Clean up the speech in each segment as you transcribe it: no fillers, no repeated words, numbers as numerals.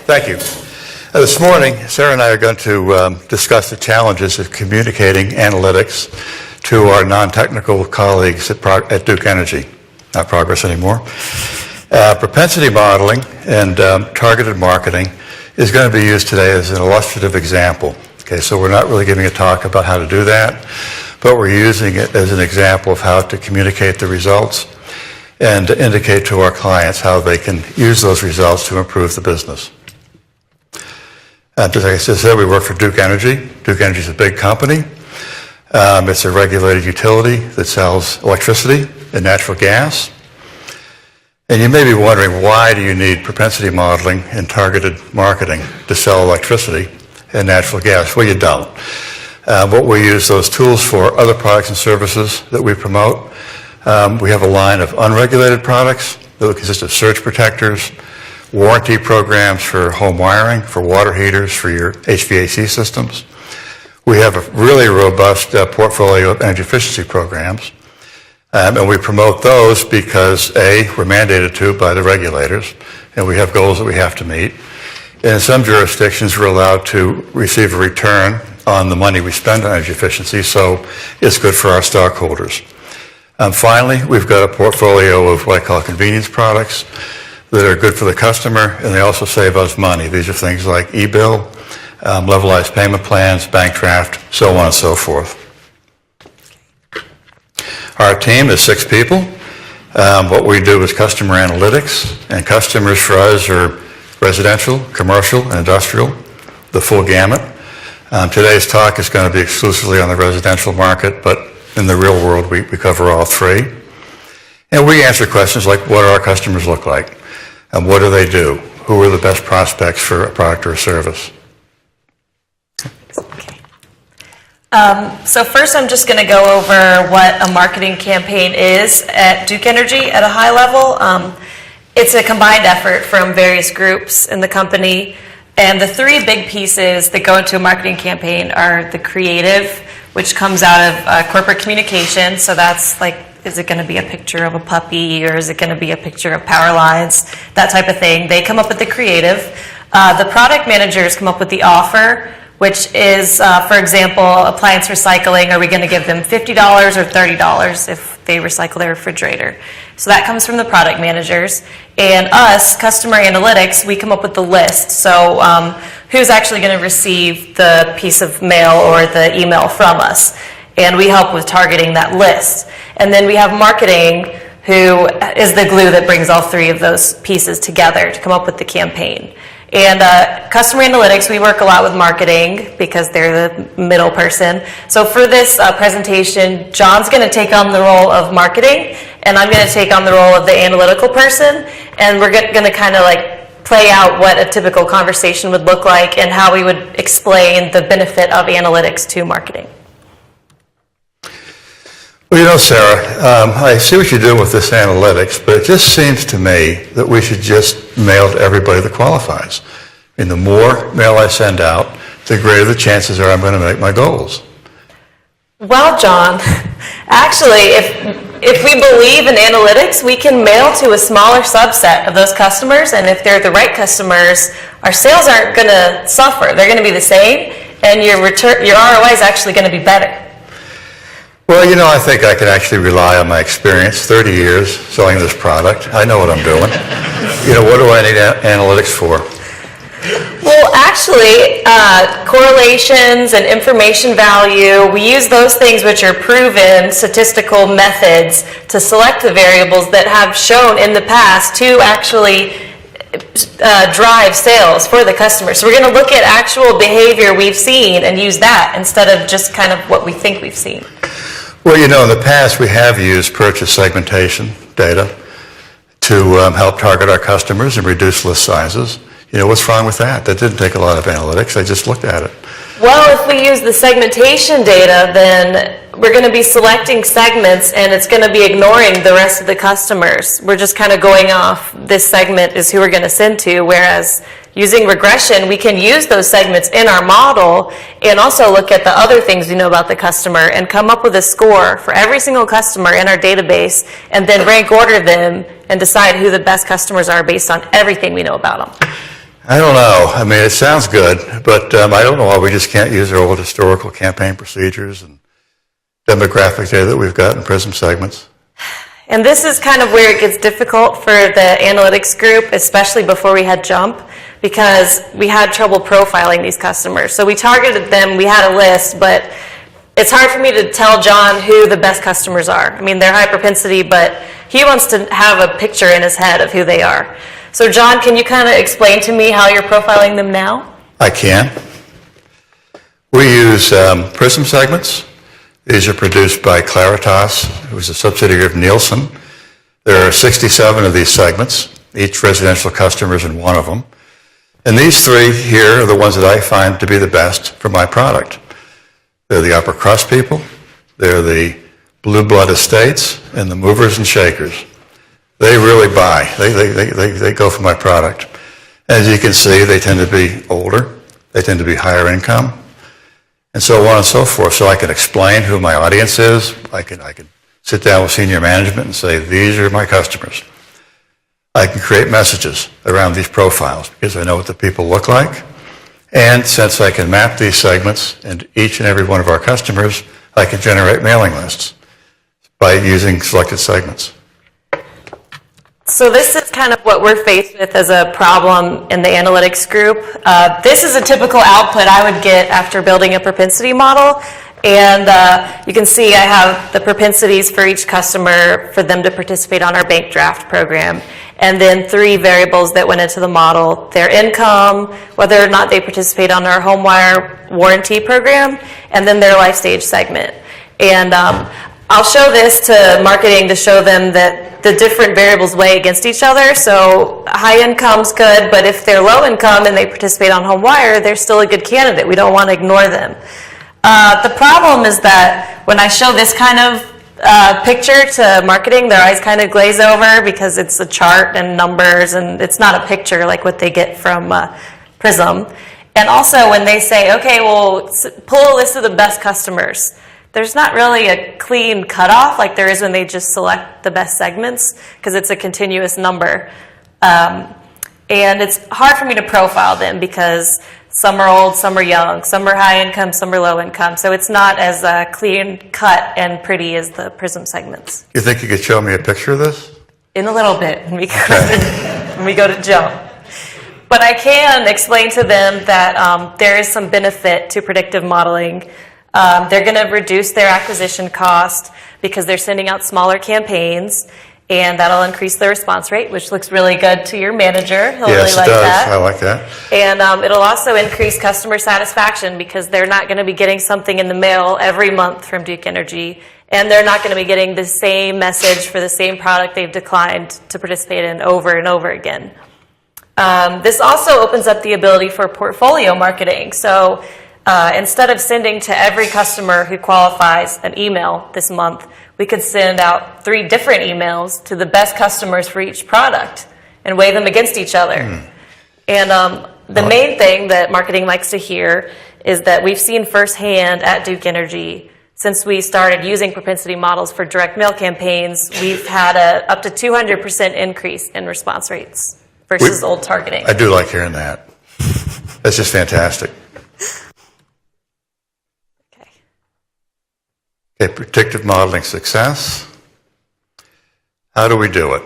Thank you. This morning, Sarah and I are going to discuss the challenges of communicating analytics to our non-technical colleagues at Duke Energy, not Progress anymore. Propensity modeling and targeted marketing is going to be used today as an illustrative example. Okay, so we're not really giving a talk about how to do that, but we're using it as an example of how to communicate the results and to indicate to our clients how they can use those results to improve the business. As I said, we work for Duke Energy. Duke Energy is a big company. It's a regulated utility that sells electricity and natural gas. And you may be wondering, why do you need propensity modeling and targeted marketing to sell electricity and natural gas? Well, you don't. What we use those tools for, other products and services that we promote. We have a line of unregulated products that will consist of surge protectors, warranty programs for home wiring, for water heaters, for your HVAC systems. We have a really robust portfolio of energy efficiency programs. And we promote those because, A, we're mandated to by the regulators, and we have goals that we have to meet. And in some jurisdictions, we're allowed to receive a return on the money we spend on energy efficiency, so it's good for our stockholders. Finally, we've got a portfolio of what I call convenience products that are good for the customer, and they also save us money. These are things like e-bill, levelized payment plans, bank draft, so on and so forth. Our team is 6 people. What we do is customer analytics, and customers for us are residential, commercial, and industrial, the full gamut. Today's talk is going to be exclusively on the residential market, but in the real world we cover all 3. And we answer questions like, what do our customers look like? And what do they do? Who are the best prospects for a product or a service? So first I'm just going to go over what a marketing campaign is at Duke Energy at a high level. It's a combined effort from various groups in the company, and the 3 big pieces that go into a marketing campaign are the creative, which comes out of corporate communication. So that's like, is it going to be a picture of a puppy, or is it going to be a picture of power lines, that type of thing. They come up with the creative. The product managers come up with the offer, which is, for example, appliance recycling. Are we going to give them $50 or $30 if they recycle their refrigerator? So that comes from the product managers. And us, customer analytics, we come up with the list. So who's actually going to receive the piece of mail or the email from us? And we help with targeting that list. And then we have marketing, who is the glue that brings all 3 of those pieces together to come up with the campaign. And customer analytics, we work a lot with marketing because they're the middle person. So for this presentation, John's going to take on the role of marketing, and I'm going to take on the role of the analytical person. And we're going to kind of like play out what a typical conversation would look like and how we would explain the benefit of analytics to marketing. Well, you know, Sarah, I see what you're doing with this analytics, but it just seems to me that we should just mail to everybody that qualifies. I mean, the more mail I send out, the greater the chances are I'm going to make my goals. Well, John, actually, if we believe in analytics, we can mail to a smaller subset of those customers, and if they're the right customers, our sales aren't going to suffer. They're going to be the same, and your ROI is actually going to be better. Well, you know, I think I can actually rely on my experience, 30 years selling this product. I know what I'm doing. You know, what do I need analytics for? Well, actually, correlations and information value, we use those things which are proven statistical methods to select the variables that have shown in the past to actually drive sales for the customer. So we're going to look at actual behavior we've seen and use that instead of just kind of what we think we've seen. Well, you know, in the past we have used purchase segmentation data to help target our customers and reduce list sizes. You know, what's wrong with that? That didn't take a lot of analytics. I just looked at it. Well, if we use the segmentation data, then we're going to be selecting segments and it's going to be ignoring the rest of the customers. We're just kind of going off, this segment is who we're going to send to, whereas using regression, we can use those segments in our model and also look at the other things we know about the customer and come up with a score for every single customer in our database and then rank order them and decide who the best customers are based on everything we know about them. I don't know. I mean, it sounds good, but I don't know why we just can't use our old historical campaign procedures and demographic data that we've got in Prism segments. And this is kind of where it gets difficult for the analytics group, especially before we had Jump, because we had trouble profiling these customers. So we targeted them, we had a list, but it's hard for me to tell John who the best customers are. I mean, they're high propensity, but he wants to have a picture in his head of who they are. So John, can you kind of explain to me how you're profiling them now? I can. We use Prism segments. These are produced by Claritas, who's a subsidiary of Nielsen. There are 67 of these segments. Each residential customer is in one of them. And these three here are the ones that I find to be the best for my product. They're the upper crust people, they're the blue blood estates, and the movers and shakers. They really buy. They go for my product. As you can see, they tend to be older. They tend to be higher income, and so on and so forth. So I can explain who my audience is. I can sit down with senior management and say, these are my customers. I can create messages around these profiles because I know what the people look like. And since I can map these segments into each and every one of our customers, I can generate mailing lists by using selected segments. So this is kind of what we're faced with as a problem in the analytics group. This is a typical output I would get after building a propensity model. And you can see I have the propensities for each customer for them to participate on our bank draft program. And then 3 variables that went into the model: their income, whether or not they participate on our HomeWire warranty program, and then their life stage segment. And I'll show this to marketing to show them that the different variables weigh against each other. So high income's good, but if they're low income and they participate on HomeWire, they're still a good candidate. We don't want to ignore them. The problem is that when I show this kind of picture to marketing, their eyes kind of glaze over because it's a chart and numbers, and it's not a picture like what they get from Prism. And also when they say, okay, well, pull a list of the best customers, there's not really a clean cutoff like there is when they just select the best segments, because it's a continuous number. And it's hard for me to profile them because some are old, some are young, some are high income, some are low income. So it's not as clean cut and pretty as the Prism segments. You think you could show me a picture of this? In a little bit when we go to Jump. But I can explain to them that there is some benefit to predictive modeling. They're going to reduce their acquisition cost because they're sending out smaller campaigns, and that'll increase the response rate, which looks really good to your manager. He'll Yes, really like it does. that. I like that. And it'll also increase customer satisfaction because they're not going to be getting something in the mail every month from Duke Energy, and they're not going to be getting the same message for the same product they've declined to participate in over and over again. This also opens up the ability for portfolio marketing. So instead of sending to every customer who qualifies an email this month, we could send out 3 different emails to the best customers for each product and weigh them against each other. And the main thing that marketing likes to hear is that we've seen firsthand at Duke Energy, since we started using propensity models for direct mail campaigns, we've had a up to 200% increase in response rates versus old targeting. I do like hearing that. That's just fantastic. Okay, predictive modeling success. How do we do it?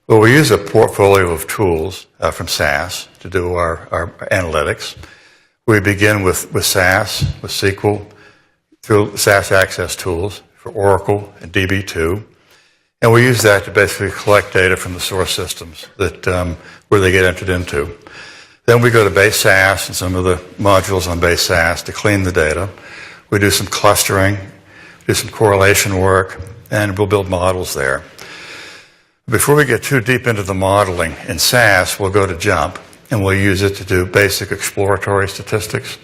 Well, we use a portfolio of tools from SAS to do our analytics. We begin with SAS, with SQL, through SAS Access tools for Oracle and DB2. And we use that to basically collect data from the source systems that where they get entered into. Then we go to base SAS and some of the modules on base SAS to clean the data. We do some clustering, do some correlation work, and we'll build models there. Before we get too deep into the modeling in SAS, we'll go to Jump, and we'll use it to do basic exploratory statistics,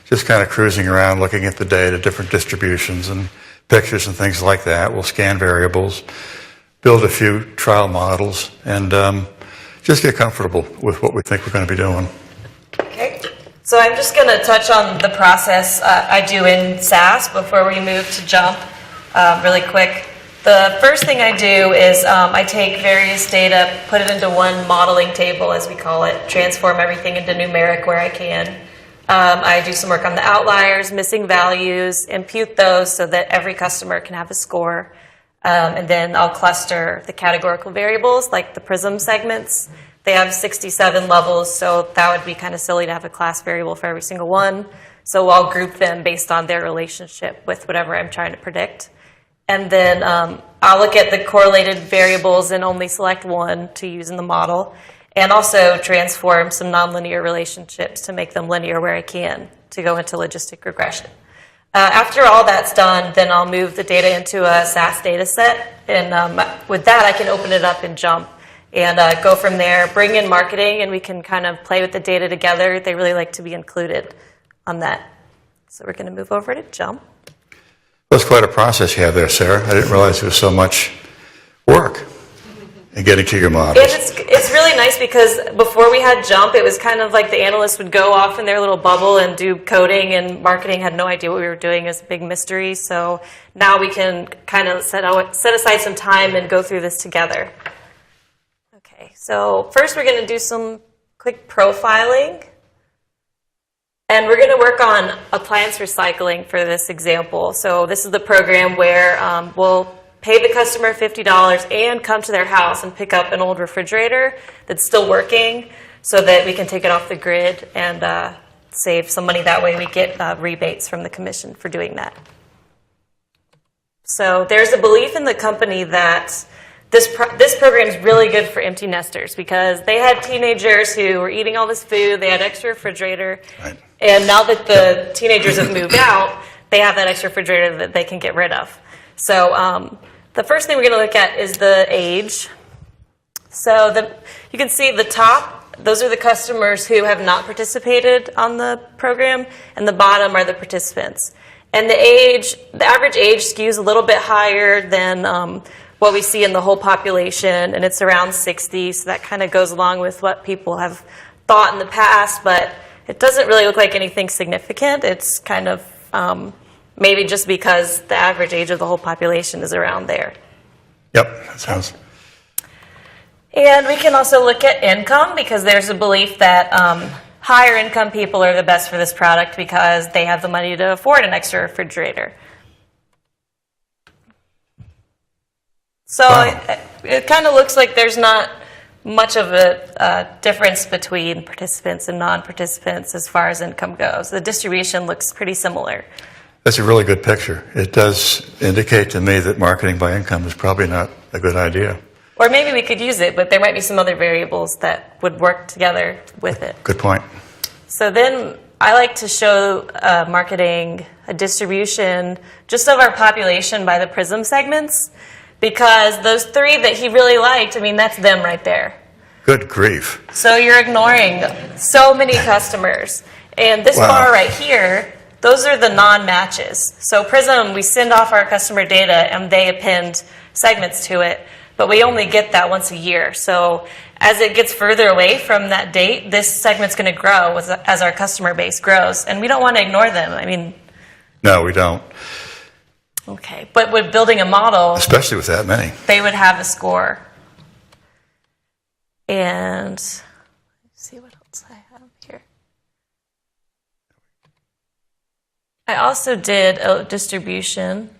just kind of cruising around, looking at the data, different distributions and pictures and things like that. We'll scan variables, build a few trial models, and just get comfortable with what we think we're going to be doing. Okay. So I'm just going to touch on the process I do in SAS before we move to Jump really quick. The first thing I do is I take various data, put it into one modeling table, as we call it, transform everything into numeric where I can. I do some work on the outliers, missing values, impute those so that every customer can have a score. And then I'll cluster the categorical variables, like the PRISM segments. They have 67 levels, so that would be kind of silly to have a class variable for every single one. So I'll group them based on their relationship with whatever I'm trying to predict. And then I'll look at the correlated variables and only select one to use in the model, and also transform some nonlinear relationships to make them linear where I can to go into logistic regression. After all that's done, then I'll move the data into a SAS data set, and with that I can open it up in JUMP and go from there, bring in marketing, and we can kind of play with the data together. They really like to be included on that. So we're going to move over to JUMP. That's quite a process you have there, Sarah. I didn't realize there was so much work in getting to your models. It's really nice because before we had JUMP, it was kind of like the analysts would go off in their little bubble and do coding, and marketing had no idea what we were doing. It was a big mystery. So now we can kind of set aside some time and go through this together. Okay, so first we're going to do some quick profiling. And we're going to work on appliance recycling for this example. So this is the program where we'll pay the customer $50 and come to their house and pick up an old refrigerator that's still working so that we can take it off the grid and save some money. That way we get rebates from the commission for doing that. So there's a belief in the company that this program is really good for empty nesters because they had teenagers who were eating all this food, they had extra refrigerator, right. And now that the teenagers have moved out, they have that extra refrigerator that they can get rid of. So the first thing we're going to look at is the age. So you can see the top, those are the customers who have not participated on the program, and the bottom are the participants. And the average age skews a little bit higher than what we see in the whole population, and it's around 60, so that kind of goes along with what people have thought in the past, but it doesn't really look like anything significant. It's kind of maybe just because the average age of the whole population is around there. Yep, that sounds... And we can also look at income because there's a belief that higher income people are the best for this product because they have the money to afford an extra refrigerator. So wow. It kind of looks like there's not much of a difference between participants and non-participants as far as income goes. The distribution looks pretty similar. That's a really good picture. It does indicate to me that marketing by income is probably not a good idea. Or maybe we could use it, but there might be some other variables that would work together with it. Good point. So then I like to show marketing a distribution just of our population by the PRISM segments. Because those three that he really liked, I mean, that's them right there. Good grief. So you're ignoring so many customers. And this wow. bar right here, those are the non-matches. So PRISM, we send off our customer data and they append segments to it, but we only get that once a year. So as it gets further away from that date, this segment's going to grow as our customer base grows. And we don't want to ignore them. I mean... No, we don't. Okay, but with building a model... Especially with that many. They would have a score. And let's see what else I have here. I also did a distribution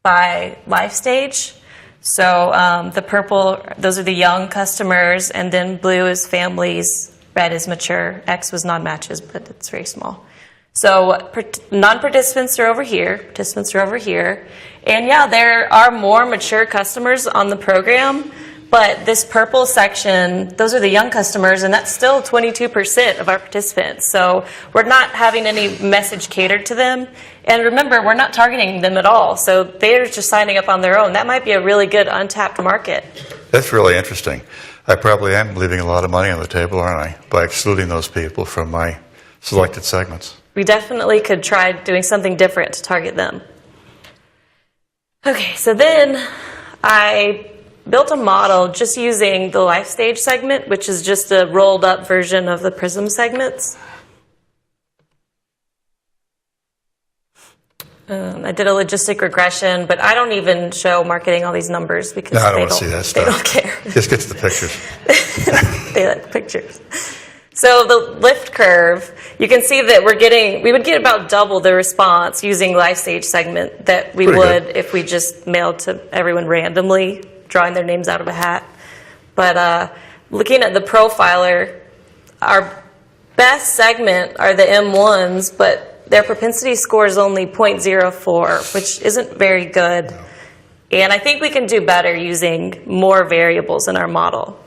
by life stage. So the purple, those are the young customers, and then blue is families, red is mature, X was non-matches, but it's very small. So non-participants are over here, participants are over here, and yeah, there are more mature customers on the program, but this purple section, those are the young customers, and that's still 22% of our participants. So we're not having any message catered to them. And remember, we're not targeting them at all. So they're just signing up on their own. That might be a really good untapped market. That's really interesting. I probably am leaving a lot of money on the table, aren't I, by excluding those people from my selected segments. We definitely could try doing something different to target them. Okay, so then I built a model just using the life stage segment, which is just a rolled up version of the PRISM segments. I did a logistic regression, but I don't even show marketing all these numbers because No, I don't want to see that stuff. They don't care. Just get to the pictures. They like pictures. So the lift curve, you can see that we would get about double the response using life stage segment that we Pretty would good. if we just mailed to everyone randomly, drawing their names out of a hat. But looking at the profiler, our best segment are the M1s, but their propensity score is only 0.04, which isn't very good. No. And I think we can do better using more variables in our model.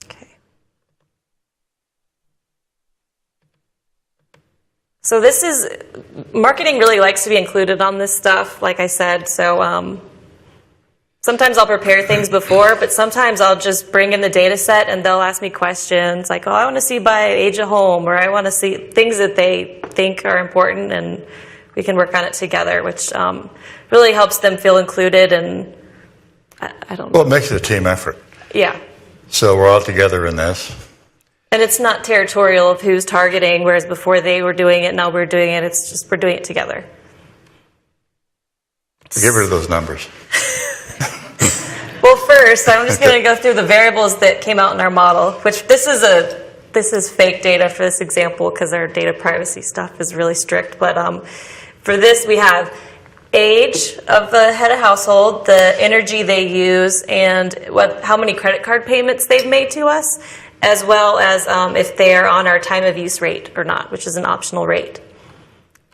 Okay. So this is, marketing really likes to be included on this stuff, like I said. So sometimes I'll prepare things before, but sometimes I'll just bring in the data set and they'll ask me questions like, oh, I want to see by age of home, or I want to see things that they think are important, and we can work on it together, which really helps them feel included. And I don't know. Well, it makes it a team effort. Yeah. So we're all together in this. And it's not territorial of who's targeting, whereas before they were doing it, now we're doing it. It's just we're doing it together. Get rid of those numbers. Well, first, I'm just going to go through the variables that came out in our model, which this is fake data for this example because our data privacy stuff is really strict. But for this, we have age of the head of household, the energy they use, and how many credit card payments they've made to us, as well as if they're on our time of use rate or not, which is an optional rate.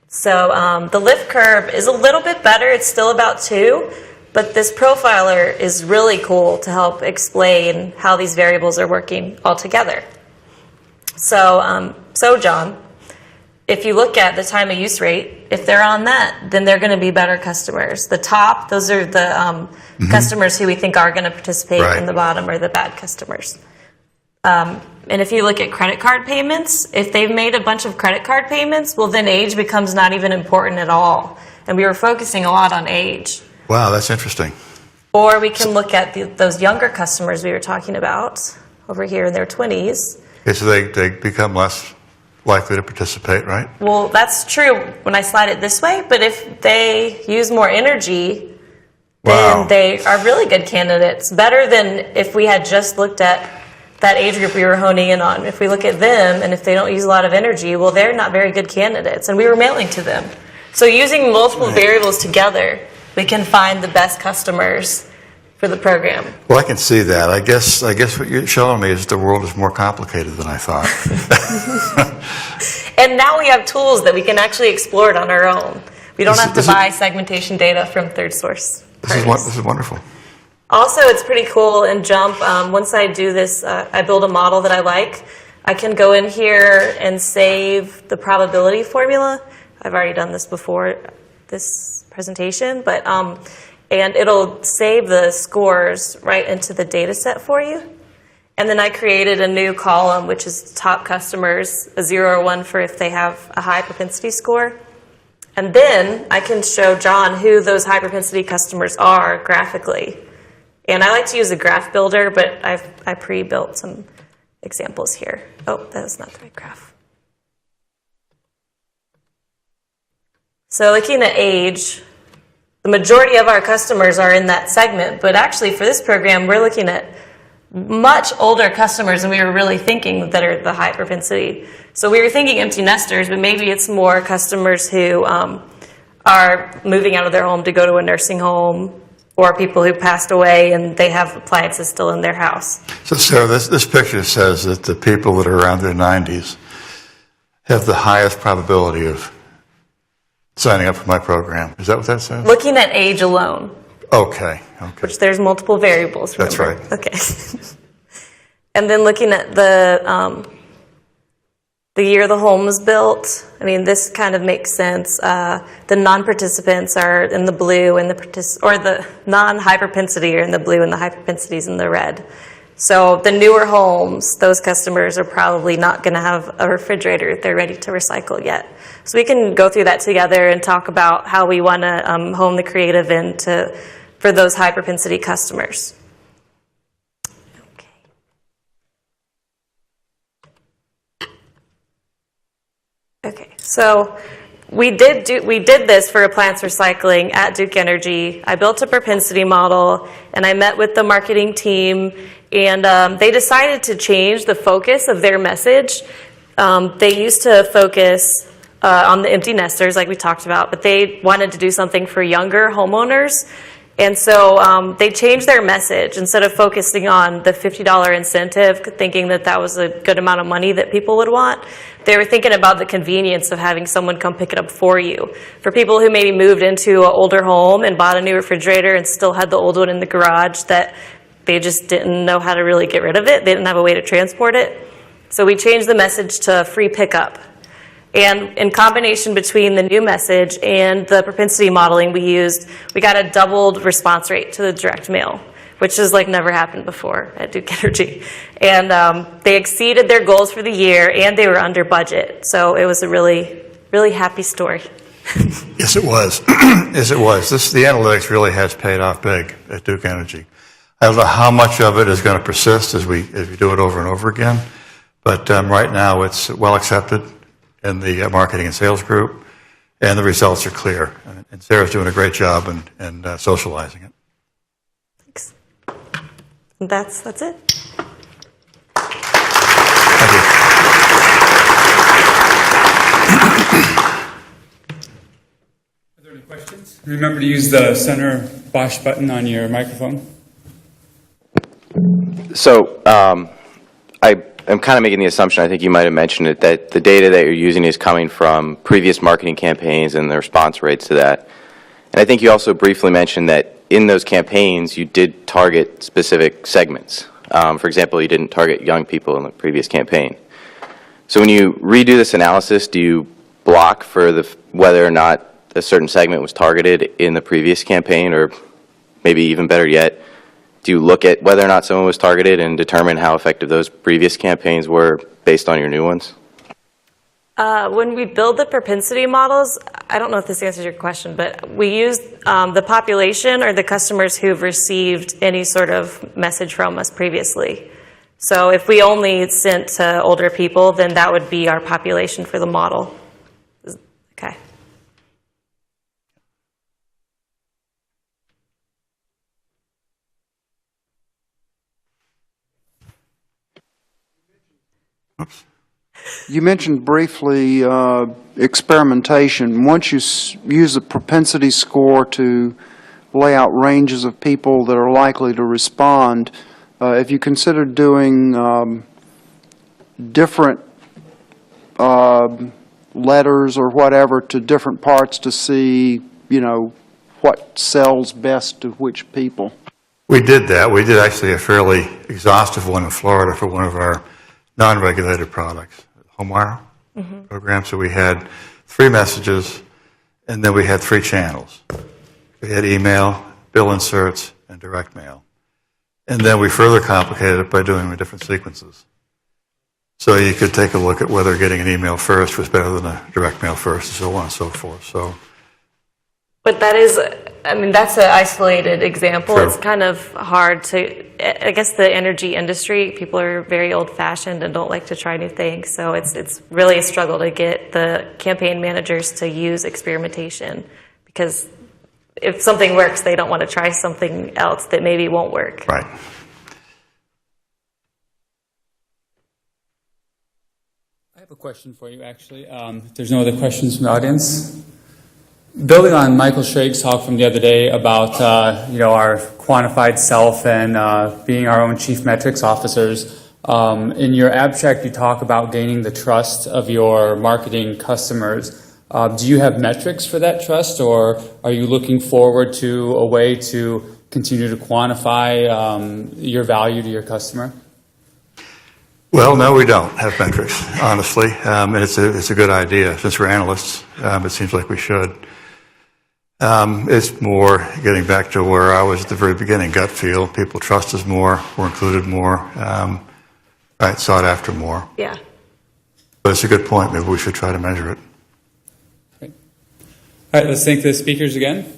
So the lift curve is a little bit better. It's still about 2. But this profiler is really cool to help explain how these variables are working all together. So, John, if you look at the time of use rate, if they're on that, then they're going to be better customers. The top, those are the customers who we think are going to participate, Right. and the bottom are the bad customers. And if you look at credit card payments, if they've made a bunch of credit card payments, well, then age becomes not even important at all. And we were focusing a lot on age. Wow, that's interesting. Or we can look at those younger customers we were talking about over here in their 20s. Okay, so they become less likely to participate, right? Well, that's true when I slide it this way, but if they use more energy, Wow. then they are really good candidates. Better than if we had just looked at that age group we were honing in on. If we look at them, and if they don't use a lot of energy, well, they're not very good candidates, and we were mailing to them. So using multiple variables together, we can find the best customers for the program. Well, I can see that. I guess what you're showing me is the world is more complicated than I thought. And now we have tools that we can actually explore it on our own. We don't have to This is- buy segmentation data from third source parties. This is wonderful. Also, it's pretty cool in JUMP. Once I do this, I build a model that I like. I can go in here and save the probability formula. I've already done this before this presentation, but and it'll save the scores right into the data set for you. And then I created a new column, which is top customers, a 0 or 1 for if they have a high propensity score. And then I can show John who those high propensity customers are graphically. And I like to use a graph builder, but I pre-built some examples here. Oh, that's not the right graph. So looking at age, the majority of our customers are in that segment, but actually for this program, we're looking at much older customers than we were really thinking that are the high propensity. So we were thinking empty nesters, but maybe it's more customers who are moving out of their home to go to a nursing home, or people who passed away and they have appliances still in their house. So, Sarah, this picture says that the people that are around their 90s have the highest probability of signing up for my program. Is that what that says? Looking at age alone, Okay. which there's multiple variables. That's remember? right. Okay. And then looking at the year the home was built, I mean, this kind of makes sense. The non-participants are in the blue, and the non-high propensity are in the blue, and the high propensity is in the red. So the newer homes, those customers are probably not going to have a refrigerator if they're ready to recycle yet. So we can go through that together and talk about how we want to hone the creative for those high propensity customers. Okay, so we did this for appliance recycling at Duke Energy. I built a propensity model, and I met with the marketing team, and they decided to change the focus of their message. They used to focus on the empty nesters, like we talked about, but they wanted to do something for younger homeowners. And so they changed their message. Instead of focusing on the $50 incentive, thinking that that was a good amount of money that people would want, they were thinking about the convenience of having someone come pick it up for you. For people who maybe moved into an older home and bought a new refrigerator and still had the old one in the garage that they just didn't know how to really get rid of it. They didn't have a way to transport it. So we changed the message to free pickup. And in combination between the new message and the propensity modeling we got a doubled response rate to the direct mail, which has like never happened before at Duke Energy. And they exceeded their goals for the year, and they were under budget. So it was a really, really happy story. Yes, it was. Yes, it was. The analytics really has paid off big at Duke Energy. I don't know how much of it is going to persist as we do it over and over again, but right now it's well accepted in the marketing and sales group, and the results are clear. And Sarah's doing a great job in socializing it. Thanks. That's it. Thank you. Are there any questions? Remember to use the center Bosch button on your microphone. So I'm kind of making the assumption, I think you might have mentioned it, that the data that you're using is coming from previous marketing campaigns and the response rates to that. And I think you also briefly mentioned that in those campaigns you did target specific segments. For example, you didn't target young people in the previous campaign. So when you redo this analysis, do you block for whether or not a certain segment was targeted in the previous campaign, or maybe even better yet, do you look at whether or not someone was targeted and determine how effective those previous campaigns were based on your new ones? When we build the propensity models, I don't know if this answers your question, but we use the population or the customers who've received any sort of message from us previously. So if we only sent to older people, then that would be our population for the model. Okay. You mentioned briefly experimentation. Once you use a propensity score to lay out ranges of people that are likely to respond, if you consider doing different letters or whatever to different parts to see, what sells best to which people? We did that. We did actually a fairly exhaustive one in Florida for one of our non-regulated products, HomeWire program. So we had 3 messages, and then we had 3 channels. We had email, bill inserts, and direct mail. And then we further complicated it by doing different sequences. So you could take a look at whether getting an email first was better than a direct mail first, and so on and so forth. So, but that's an isolated example. Sure. It's kind of hard to, I guess the energy industry, people are very old-fashioned and don't like to try new things. So it's really a struggle to get the campaign managers to use experimentation, because if something works, they don't want to try something else that maybe won't work. right. I have a question for you, actually. If there's no other questions from the audience. Building on Michael Schragg's talk from the other day about our quantified self and being our own chief metrics officers, in your abstract you talk about gaining the trust of your marketing customers. Do you have metrics for that trust, or are you looking forward to a way to continue to quantify your value to your customer? Well, no, we don't have metrics, honestly, and it's a good idea. Since we're analysts, it seems like we should. It's more getting back to where I was at the very beginning, gut feel. People trust us more, we're included more, sought after more. Yeah. But it's a good point. Maybe we should try to measure it. Great. All right, let's thank the speakers again.